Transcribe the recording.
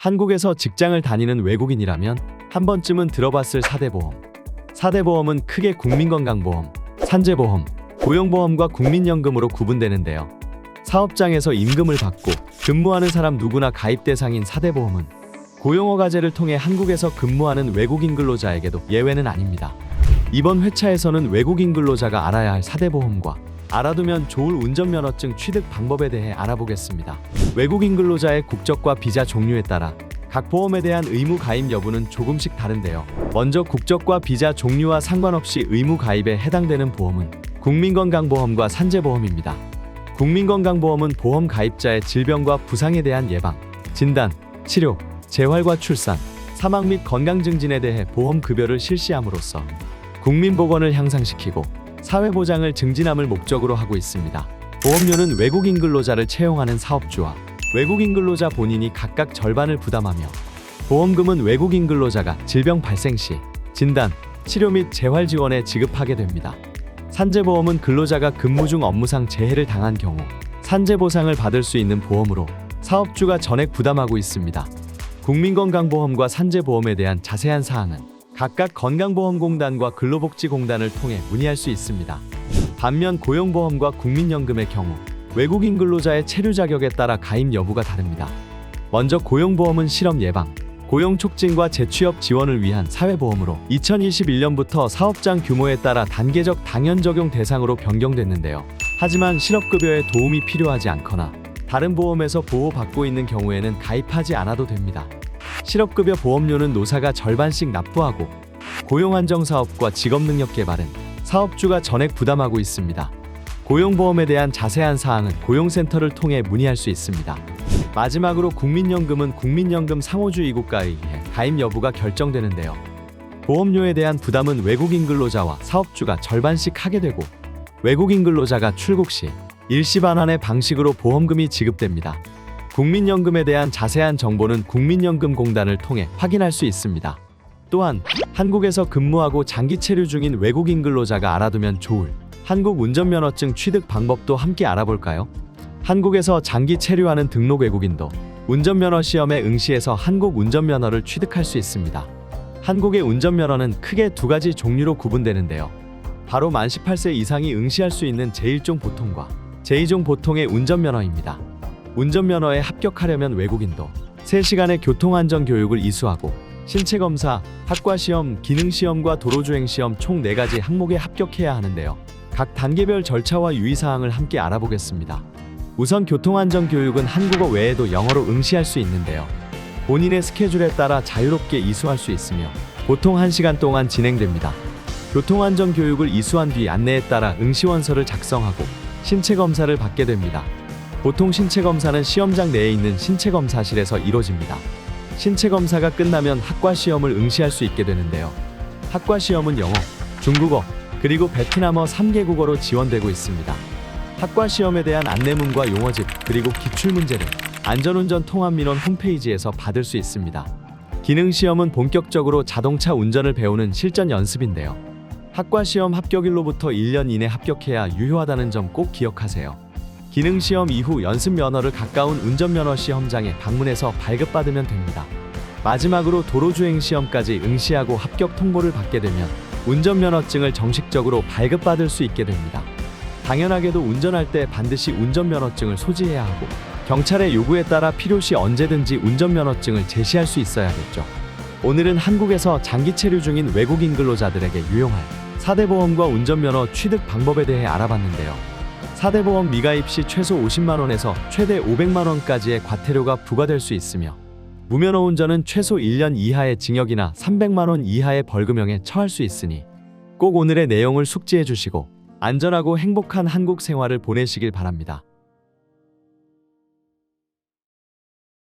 한국에서 직장을 다니는 외국인이라면 한 번쯤은 들어봤을 4대 보험. 4대 보험은 크게 국민건강보험, 산재보험, 고용보험과 국민연금으로 구분되는데요. 사업장에서 임금을 받고 근무하는 사람 누구나 가입 대상인 4대 보험은 고용허가제를 통해 한국에서 근무하는 외국인 근로자에게도 예외는 아닙니다. 이번 회차에서는 외국인 근로자가 알아야 할 4대 보험과 알아두면 좋을 운전면허증 취득 방법에 대해 알아보겠습니다. 외국인 근로자의 국적과 비자 종류에 따라 각 보험에 대한 의무 가입 여부는 조금씩 다른데요. 먼저 국적과 비자 종류와 상관없이 의무 가입에 해당되는 보험은 국민건강보험과 산재보험입니다. 국민건강보험은 보험 가입자의 질병과 부상에 대한 예방, 진단, 치료, 재활과 출산, 사망 및 건강 증진에 대해 보험 급여를 실시함으로써 국민 보건을 향상시키고 사회 보장을 증진함을 목적으로 하고 있습니다. 보험료는 외국인 근로자를 채용하는 사업주와 외국인 근로자 본인이 각각 절반을 부담하며 보험금은 외국인 근로자가 질병 발생 시 진단, 치료 및 재활 지원에 지급하게 됩니다. 산재보험은 근로자가 근무 중 업무상 재해를 당한 경우 산재 보상을 받을 수 있는 보험으로 사업주가 전액 부담하고 있습니다. 국민건강보험과 산재보험에 대한 자세한 사항은 각각 건강보험공단과 근로복지공단을 통해 문의할 수 있습니다. 반면 고용보험과 국민연금의 경우 외국인 근로자의 체류 자격에 따라 가입 여부가 다릅니다. 먼저 고용보험은 실업 예방, 고용 촉진과 재취업 지원을 위한 사회보험으로 2021년부터 사업장 규모에 따라 단계적 당연 적용 대상으로 변경됐는데요. 하지만 실업급여에 도움이 필요하지 않거나 다른 보험에서 보호받고 있는 경우에는 가입하지 않아도 됩니다. 실업급여 보험료는 노사가 절반씩 납부하고 고용안정사업과 직업능력 개발은 사업주가 전액 부담하고 있습니다. 고용보험에 대한 자세한 사항은 고용센터를 통해 문의할 수 있습니다. 마지막으로 국민연금은 국민연금 상호주 이국가에 의해 가입 여부가 결정되는데요. 보험료에 대한 부담은 외국인 근로자와 사업주가 절반씩 하게 되고 외국인 근로자가 출국 시 일시 반환의 방식으로 보험금이 지급됩니다. 국민연금에 대한 자세한 정보는 국민연금공단을 통해 확인할 수 있습니다. 또한 한국에서 근무하고 장기 체류 중인 외국인 근로자가 알아두면 좋을 한국 운전면허증 취득 방법도 함께 알아볼까요? 한국에서 장기 체류하는 등록 외국인도 운전면허 시험에 응시해서 한국 운전면허를 취득할 수 있습니다. 한국의 운전면허는 크게 두 가지 종류로 구분되는데요. 바로 만 18세 이상이 응시할 수 있는 제1종 보통과 제2종 보통의 운전면허입니다. 운전면허에 합격하려면 외국인도 3시간의 교통안전교육을 이수하고 신체검사, 학과시험, 기능시험과 도로주행시험 총 4가지 항목에 합격해야 하는데요. 각 단계별 절차와 유의사항을 함께 알아보겠습니다. 우선 교통안전교육은 한국어 외에도 영어로 응시할 수 있는데요. 본인의 스케줄에 따라 자유롭게 이수할 수 있으며 보통 1시간 동안 진행됩니다. 교통안전교육을 이수한 뒤 안내에 따라 응시원서를 작성하고 신체검사를 받게 됩니다. 보통 신체검사는 시험장 내에 있는 신체검사실에서 이루어집니다. 신체검사가 끝나면 학과시험을 응시할 수 있게 되는데요. 학과시험은 영어, 중국어, 그리고 베트남어 3개 국어로 지원되고 있습니다. 학과시험에 대한 안내문과 용어집, 그리고 기출문제를 안전운전 통합민원 홈페이지에서 받을 수 있습니다. 기능시험은 본격적으로 자동차 운전을 배우는 실전 연습인데요. 학과시험 합격일로부터 1년 이내 합격해야 유효하다는 점 꼭 기억하세요. 기능시험 이후 연습면허를 가까운 운전면허 시험장에 방문해서 발급받으면 됩니다. 마지막으로 도로주행시험까지 응시하고 합격 통보를 받게 되면 운전면허증을 정식적으로 발급받을 수 있게 됩니다. 당연하게도 운전할 때 반드시 운전면허증을 소지해야 하고 경찰의 요구에 따라 필요시 언제든지 운전면허증을 제시할 수 있어야겠죠. 오늘은 한국에서 장기 체류 중인 외국인 근로자들에게 유용할 4대 보험과 운전면허 취득 방법에 대해 알아봤는데요. 4대 보험 미가입 시 최소 50만 원에서 최대 500만 원까지의 과태료가 부과될 수 있으며 무면허 운전은 최소 1년 이하의 징역이나 300만 원 이하의 벌금형에 처할 수 있으니 꼭 오늘의 내용을 숙지해 주시고 안전하고 행복한 한국 생활을 보내시길 바랍니다.